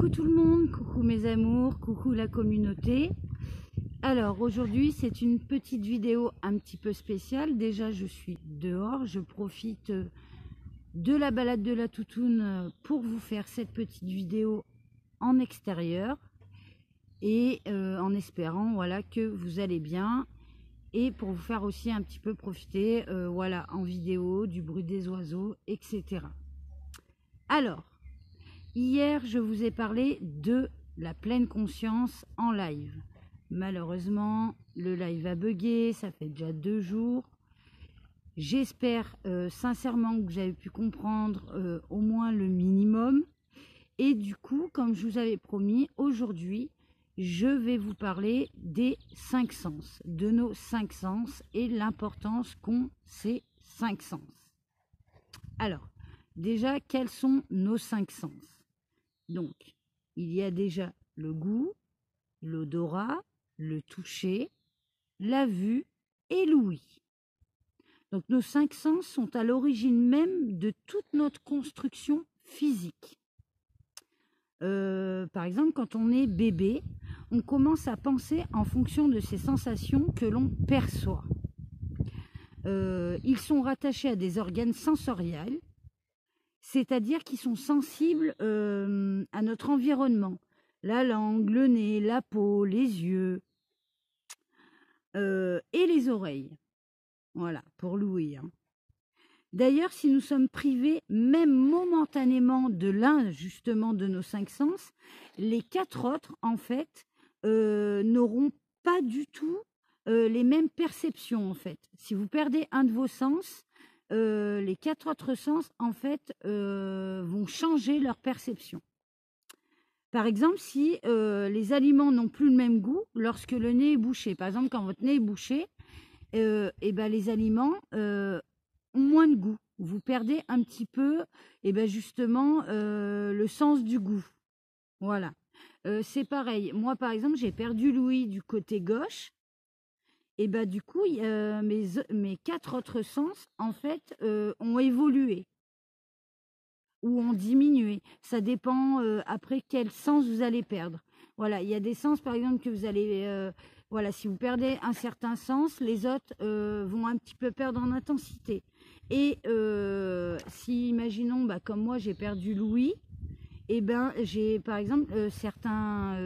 Coucou tout le monde, coucou mes amours, coucou la communauté. Alors aujourd'hui c'est une petite vidéo un petit peu spéciale. Déjà je suis dehors, je profite de la balade de la toutoune pour vous faire cette petite vidéo en extérieur. Et en espérant voilà, que vous allez bien. Et pour vous faire aussi un petit peu profiter voilà, en vidéo du bruit des oiseaux, etc. Alors, hier, je vous ai parlé de la pleine conscience en live. Malheureusement, le live a bugué, ça fait déjà 2 jours. J'espère sincèrement que vous avez pu comprendre au moins le minimum. Et du coup, comme je vous avais promis, aujourd'hui, je vais vous parler des 5 sens, de nos 5 sens et l'importance qu'ont ces 5 sens. Alors, déjà, quels sont nos 5 sens? Donc, il y a déjà le goût, l'odorat, le toucher, la vue et l'ouïe. Donc, nos 5 sens sont à l'origine même de toute notre construction physique. Par exemple, quand on est bébé, on commence à penser en fonction de ces sensations que l'on perçoit. Ils sont rattachés à des organes sensoriels, c'est-à-dire qu'ils sont sensibles à notre environnement. La langue, le nez, la peau, les yeux et les oreilles. Voilà, pour l'ouïe. D'ailleurs, si nous sommes privés, même momentanément, de l'un justement de nos 5 sens, les 4 autres, en fait, n'auront pas du tout les mêmes perceptions, en fait. Si vous perdez un de vos sens, les 4 autres sens, en fait, vont changer leur perception. Par exemple, si les aliments n'ont plus le même goût lorsque le nez est bouché. Par exemple, quand votre nez est bouché, et ben, les aliments ont moins de goût. Vous perdez un petit peu, et ben, justement, le sens du goût. Voilà. C'est pareil. Moi, par exemple, j'ai perdu l'ouïe du côté gauche. Et ben, du coup, mes 4 autres sens, en fait, ont évolué ou ont diminué. Ça dépend après quel sens vous allez perdre. Voilà, il y a des sens, par exemple, que vous allez... voilà, si vous perdez un certain sens, les autres vont un petit peu perdre en intensité. Et si, imaginons, comme moi, j'ai perdu l'ouïe, et ben, j'ai, par exemple, certains,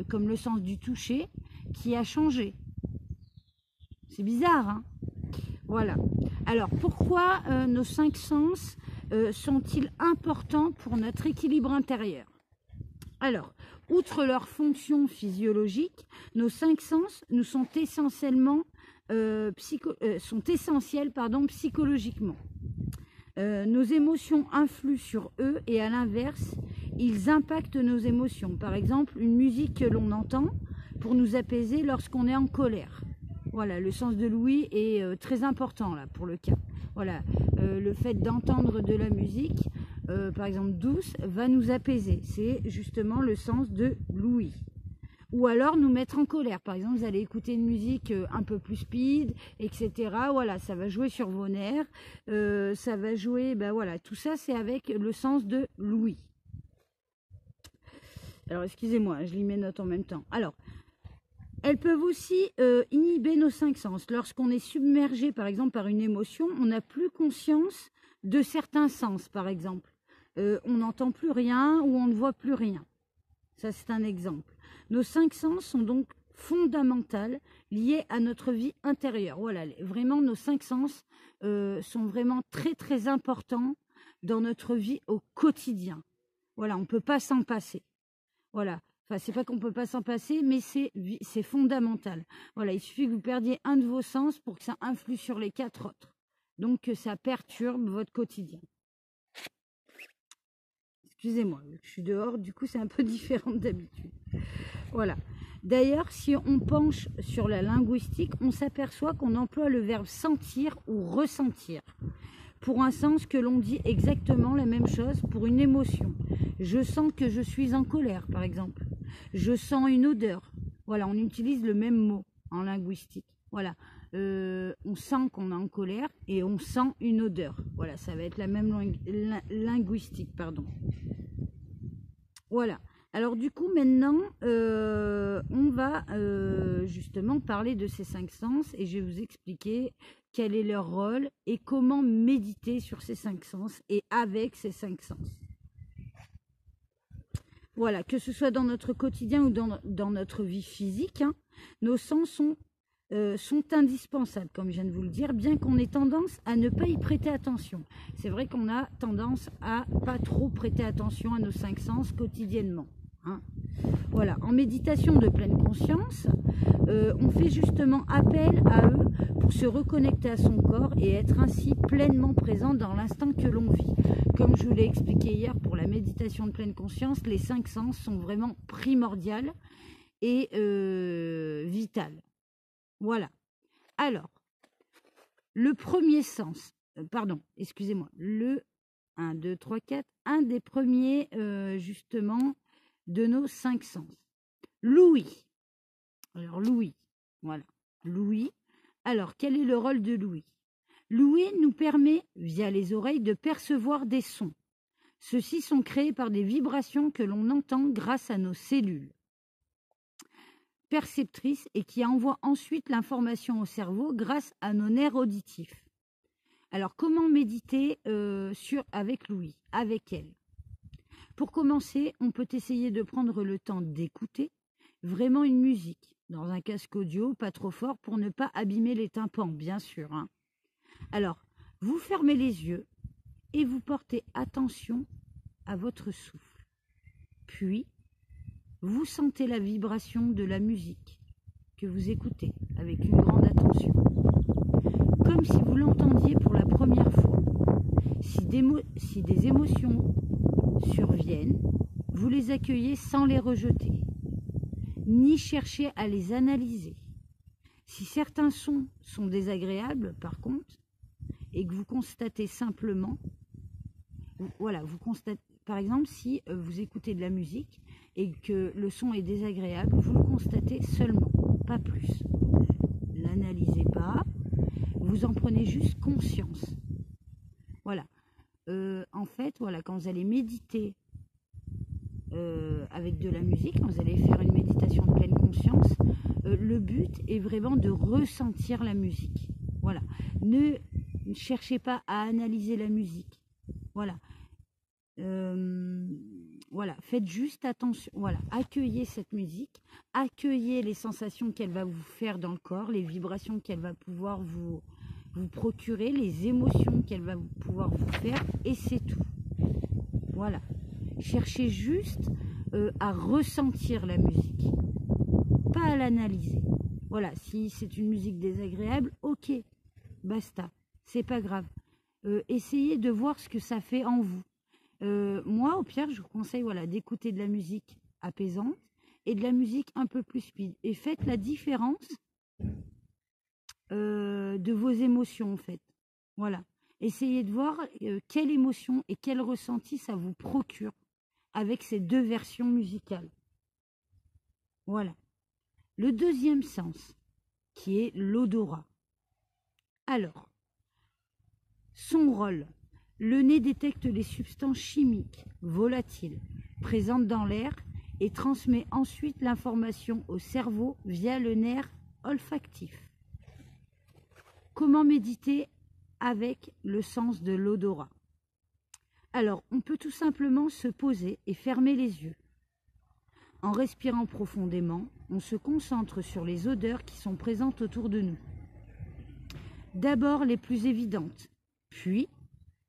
comme le sens du toucher, qui a changé. C'est bizarre, hein? Voilà. Alors, pourquoi nos 5 sens sont-ils importants pour notre équilibre intérieur? Alors, outre leur fonction physiologique, nos 5 sens nous sont essentiels psychologiquement. Nos émotions influent sur eux et à l'inverse, ils impactent nos émotions. Par exemple, une musique que l'on entend pour nous apaiser lorsqu'on est en colère. Voilà, le sens de l'ouïe est très important là pour le cas. Voilà, le fait d'entendre de la musique, par exemple douce, va nous apaiser. C'est justement le sens de l'ouïe. Ou alors nous mettre en colère. Par exemple, vous allez écouter une musique un peu plus speed, etc. Voilà, ça va jouer sur vos nerfs. Ça va jouer, voilà, tout ça c'est avec le sens de l'ouïe. Alors, excusez-moi, je lis mes notes en même temps. Alors, elles peuvent aussi inhiber nos 5 sens. Lorsqu'on est submergé, par exemple, par une émotion, on n'a plus conscience de certains sens, par exemple. On n'entend plus rien ou on ne voit plus rien. Ça, c'est un exemple. Nos 5 sens sont donc fondamentaux, liés à notre vie intérieure. Voilà, vraiment, nos 5 sens sont vraiment très, très importants dans notre vie au quotidien. Voilà, on ne peut pas s'en passer. Voilà. Enfin, c'est pas qu'on peut pas s'en passer, mais c'est fondamental. Voilà, il suffit que vous perdiez un de vos sens pour que ça influe sur les 4 autres. Donc, que ça perturbe votre quotidien. Excusez-moi, je suis dehors, du coup, c'est un peu différent d'habitude. Voilà. D'ailleurs, si on penche sur la linguistique, on s'aperçoit qu'on emploie le verbe sentir ou ressentir pour un sens que l'on dit exactement la même chose pour une émotion. Je sens que je suis en colère, par exemple. Je sens une odeur. Voilà, on utilise le même mot en linguistique. Voilà, on sent qu'on est en colère et on sent une odeur. Voilà, ça va être la même linguistique, pardon. Voilà. Alors du coup, maintenant, on va justement parler de ces 5 sens et je vais vous expliquer quel est leur rôle et comment méditer sur ces 5 sens et avec ces 5 sens. Voilà, que ce soit dans notre quotidien ou dans notre vie physique, hein, nos sens sont indispensables, comme je viens de vous le dire, bien qu'on ait tendance à ne pas y prêter attention. C'est vrai qu'on a tendance à pas trop prêter attention à nos 5 sens quotidiennement. Hein. Voilà, en méditation de pleine conscience, on fait justement appel à eux pour se reconnecter à son corps et être ainsi pleinement présent dans l'instant que l'on vit. Comme je vous l'ai expliqué hier pour la méditation de pleine conscience, les 5 sens sont vraiment primordiales et vitales. Voilà. Alors, le premier sens, pardon, excusez-moi, le 1, 2, 3, 4, un des premiers justement de nos 5 sens. L'ouïe. Alors, l'ouïe, voilà, l'ouïe. Alors, quel est le rôle de l'ouïe? L'ouïe nous permet, via les oreilles, de percevoir des sons. Ceux-ci sont créés par des vibrations que l'on entend grâce à nos cellules perceptrices et qui envoient ensuite l'information au cerveau grâce à nos nerfs auditifs. Alors, comment méditer avec l'ouïe, avec elle? Pour commencer, on peut essayer de prendre le temps d'écouter vraiment une musique, dans un casque audio, pas trop fort, pour ne pas abîmer les tympans, bien sûr. Hein. Alors, vous fermez les yeux et vous portez attention à votre souffle. Puis, vous sentez la vibration de la musique que vous écoutez avec une grande attention. Comme si vous l'entendiez pour la première fois. Si des émotions surviennent, vous les accueillez sans les rejeter, ni chercher à les analyser. Si certains sons sont désagréables, par contre, et que vous constatez simplement, voilà, vous constatez, par exemple, si vous écoutez de la musique et que le son est désagréable, vous le constatez seulement, pas plus. L'analysez pas, vous en prenez juste conscience. Voilà. En fait, voilà, quand vous allez méditer avec de la musique, quand vous allez faire une méditation de pleine conscience, le but est vraiment de ressentir la musique. Voilà. Ne cherchez pas à analyser la musique. Voilà. Voilà, faites juste attention, voilà, accueillez cette musique, accueillez les sensations qu'elle va vous faire dans le corps, les vibrations qu'elle va pouvoir vous procurer, les émotions qu'elle va pouvoir vous faire, et c'est tout. Voilà, cherchez juste à ressentir la musique, pas à l'analyser. Voilà, si c'est une musique désagréable, ok, basta, c'est pas grave. Essayez de voir ce que ça fait en vous. Moi, au pire, je vous conseille voilà, d'écouter de la musique apaisante et de la musique un peu plus speed. Et faites la différence de vos émotions, en fait. Voilà. Essayez de voir quelle émotion et quel ressenti ça vous procure avec ces deux versions musicales. Voilà. Le deuxième sens, qui est l'odorat. Alors, son rôle. Le nez détecte les substances chimiques volatiles présentes dans l'air et transmet ensuite l'information au cerveau via le nerf olfactif. Comment méditer avec le sens de l'odorat? Alors, on peut tout simplement se poser et fermer les yeux. En respirant profondément, on se concentre sur les odeurs qui sont présentes autour de nous. D'abord les plus évidentes, puis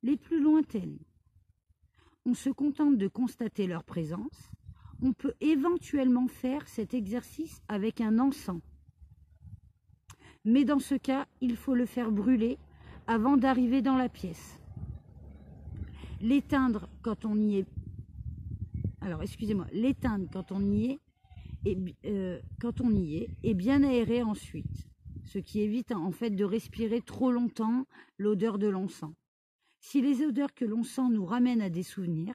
les plus lointaines. On se contente de constater leur présence. On peut éventuellement faire cet exercice avec un encens. Mais dans ce cas, il faut le faire brûler avant d'arriver dans la pièce. L'éteindre quand on y est. Alors, excusez-moi, l'éteindre quand on y est, et bien aérer ensuite, ce qui évite en fait de respirer trop longtemps l'odeur de l'encens. Si les odeurs que l'on sent nous ramènent à des souvenirs,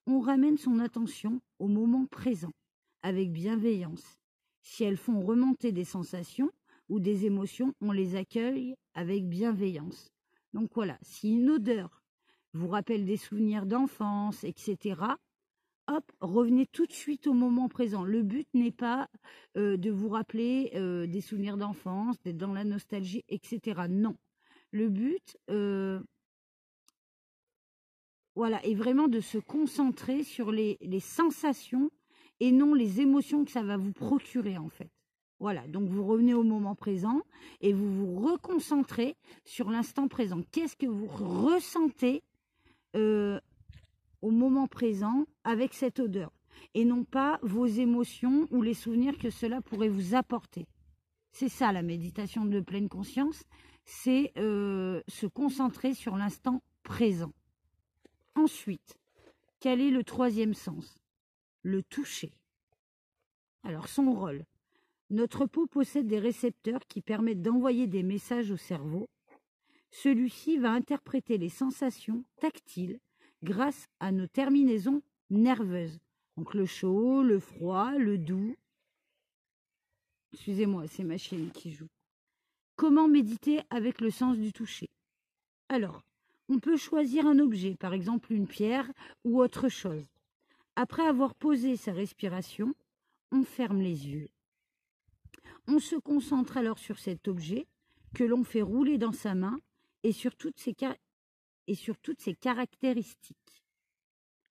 on ramène son attention au moment présent, avec bienveillance. Si elles font remonter des sensations ou des émotions, on les accueille avec bienveillance. Donc voilà, si une odeur vous rappelle des souvenirs d'enfance, etc., hop, revenez tout de suite au moment présent. Le but n'est pas de vous rappeler des souvenirs d'enfance, d'être dans la nostalgie, etc. Non. Le but, voilà, est vraiment de se concentrer sur les sensations et non les émotions que ça va vous procurer, en fait. Voilà, donc vous revenez au moment présent et vous vous reconcentrez sur l'instant présent. Qu'est-ce que vous ressentez au moment présent avec cette odeur et non pas vos émotions ou les souvenirs que cela pourrait vous apporter. C'est ça la méditation de pleine conscience, c'est se concentrer sur l'instant présent. Ensuite, quel est le troisième sens? Le toucher. Alors son rôle. Notre peau possède des récepteurs qui permettent d'envoyer des messages au cerveau. Celui-ci va interpréter les sensations tactiles grâce à nos terminaisons nerveuses. Donc le chaud, le froid, le doux. Excusez-moi, c'est ma chienne qui joue. Comment méditer avec le sens du toucher? Alors, on peut choisir un objet, par exemple une pierre ou autre chose. Après avoir posé sa respiration, on ferme les yeux. On se concentre alors sur cet objet que l'on fait rouler dans sa main et sur toutes ses caractéristiques.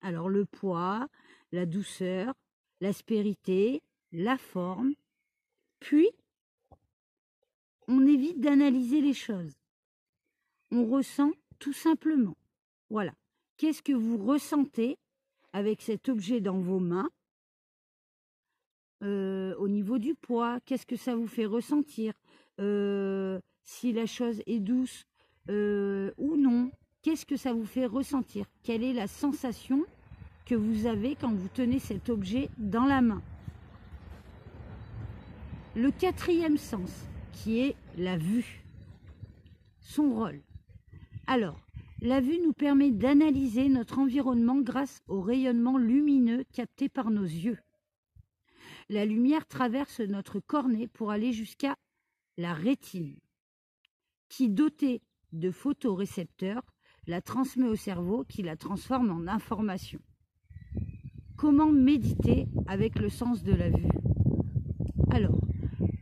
Alors le poids, la douceur, l'aspérité, la forme. Puis, on évite d'analyser les choses. On ressent tout simplement. Voilà. Qu'est-ce que vous ressentez avec cet objet dans vos mains? Au niveau du poids, qu'est-ce que ça vous fait ressentir? Si la chose est douce ou non, qu'est-ce que ça vous fait ressentir? Quelle est la sensation que vous avez quand vous tenez cet objet dans la main? Le quatrième sens, qui est la vue, son rôle. Alors, la vue nous permet d'analyser notre environnement grâce au rayonnement lumineux capté par nos yeux. La lumière traverse notre cornée pour aller jusqu'à la rétine, qui, dotée de photorécepteurs, la transmet au cerveau qui la transforme en information. Comment méditer avec le sens de la vue? Alors,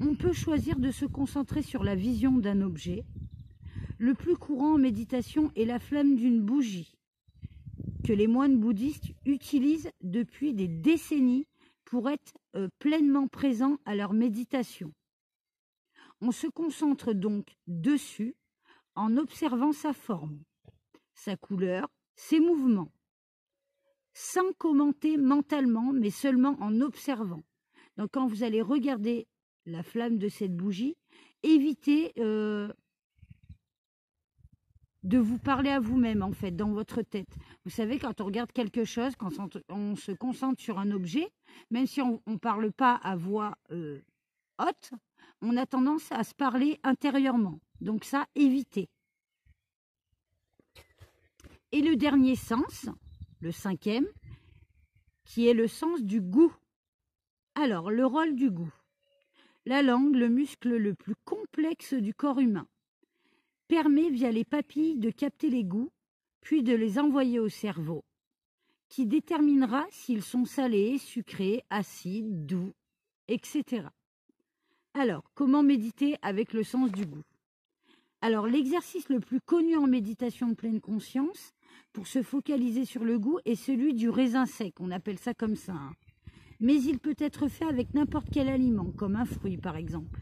on peut choisir de se concentrer sur la vision d'un objet. Le plus courant en méditation est la flamme d'une bougie, que les moines bouddhistes utilisent depuis des décennies pour être pleinement présents à leur méditation. On se concentre donc dessus en observant sa forme, sa couleur, ses mouvements, sans commenter mentalement, mais seulement en observant. Donc quand vous allez regarder la flamme de cette bougie, évitez de vous parler à vous-même, en fait, dans votre tête. Vous savez, quand on regarde quelque chose, quand on se concentre sur un objet, même si on ne parle pas à voix haute, on a tendance à se parler intérieurement. Donc ça, évitez. Et le dernier sens, le cinquième, qui est le sens du goût. Alors, le rôle du goût. La langue, le muscle le plus complexe du corps humain, permet via les papilles de capter les goûts, puis de les envoyer au cerveau, qui déterminera s'ils sont salés, sucrés, acides, doux, etc. Alors, comment méditer avec le sens du goût? Alors, l'exercice le plus connu en méditation de pleine conscience, pour se focaliser sur le goût, est celui du raisin sec, on appelle ça comme ça. Mais il peut être fait avec n'importe quel aliment, comme un fruit par exemple.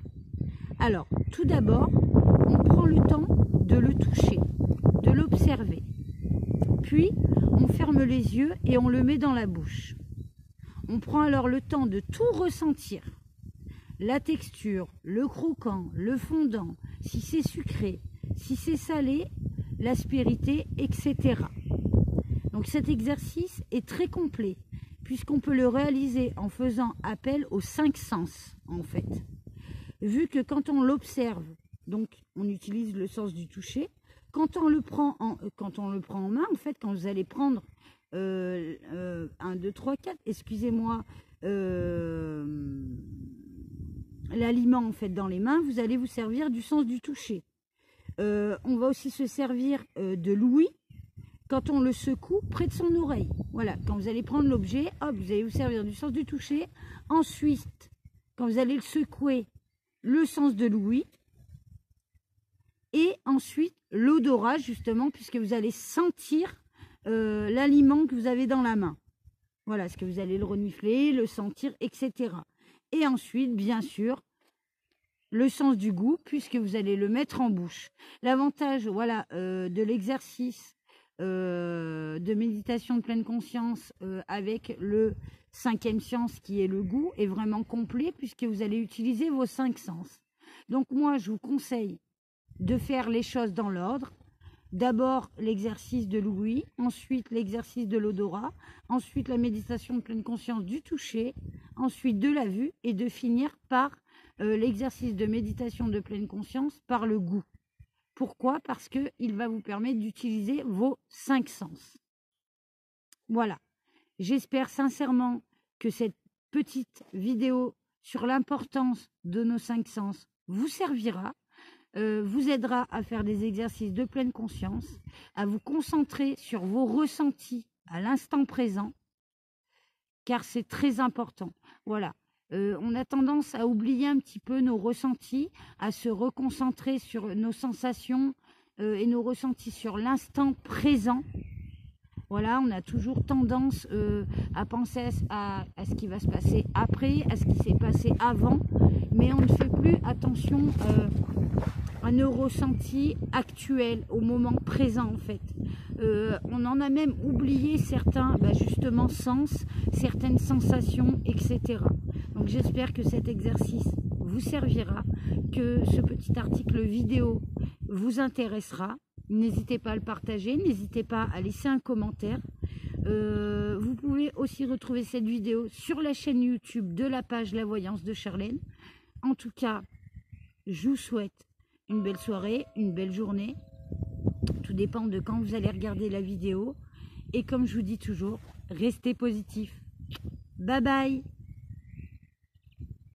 Alors, tout d'abord, on prend le temps de le toucher, de l'observer. Puis, on ferme les yeux et on le met dans la bouche. On prend alors le temps de tout ressentir. La texture, le croquant, le fondant, si c'est sucré, si c'est salé, l'aspérité, etc. Donc cet exercice est très complet, puisqu'on peut le réaliser en faisant appel aux 5 sens, en fait. Vu que quand on l'observe, donc on utilise le sens du toucher, quand on le prend en main, en fait, quand vous allez prendre 1, 2, 3, 4, excusez-moi, l'aliment en fait dans les mains, vous allez vous servir du sens du toucher. On va aussi se servir de l'ouïe quand on le secoue près de son oreille. Voilà, quand vous allez prendre l'objet, hop, vous allez vous servir du sens du toucher. Ensuite, quand vous allez le secouer, le sens de l'ouïe. Et ensuite, l'odorat, justement, puisque vous allez sentir l'aliment que vous avez dans la main. Voilà, est-ce que vous allez le renifler, le sentir, etc. Et ensuite, bien sûr, le sens du goût, puisque vous allez le mettre en bouche. L'avantage, voilà, de l'exercice de méditation de pleine conscience avec le 5e sens qui est le goût est vraiment complet, puisque vous allez utiliser vos 5 sens. Donc moi, je vous conseille de faire les choses dans l'ordre. D'abord l'exercice de l'ouïe, ensuite l'exercice de l'odorat, ensuite la méditation de pleine conscience du toucher, ensuite de la vue et de finir par l'exercice de méditation de pleine conscience par le goût. Pourquoi? Parce qu'il va vous permettre d'utiliser vos 5 sens. Voilà. J'espère sincèrement que cette petite vidéo sur l'importance de nos 5 sens vous servira. Vous aidera à faire des exercices de pleine conscience, à vous concentrer sur vos ressentis à l'instant présent, car c'est très important. Voilà, on a tendance à oublier un petit peu nos ressentis, à se reconcentrer sur nos sensations et nos ressentis sur l'instant présent. Voilà, on a toujours tendance à penser à ce qui va se passer après, à ce qui s'est passé avant, mais on ne fait plus attention à nos ressentis actuels, au moment présent en fait. On en a même oublié certains, justement, sens, certaines sensations, etc. Donc j'espère que cet exercice vous servira, que ce petit article vidéo vous intéressera. N'hésitez pas à le partager, n'hésitez pas à laisser un commentaire. Vous pouvez aussi retrouver cette vidéo sur la chaîne YouTube de la page La Voyance de Charlène. En tout cas, je vous souhaite une belle soirée, une belle journée. Tout dépend de quand vous allez regarder la vidéo. Et comme je vous dis toujours, restez positif. Bye bye!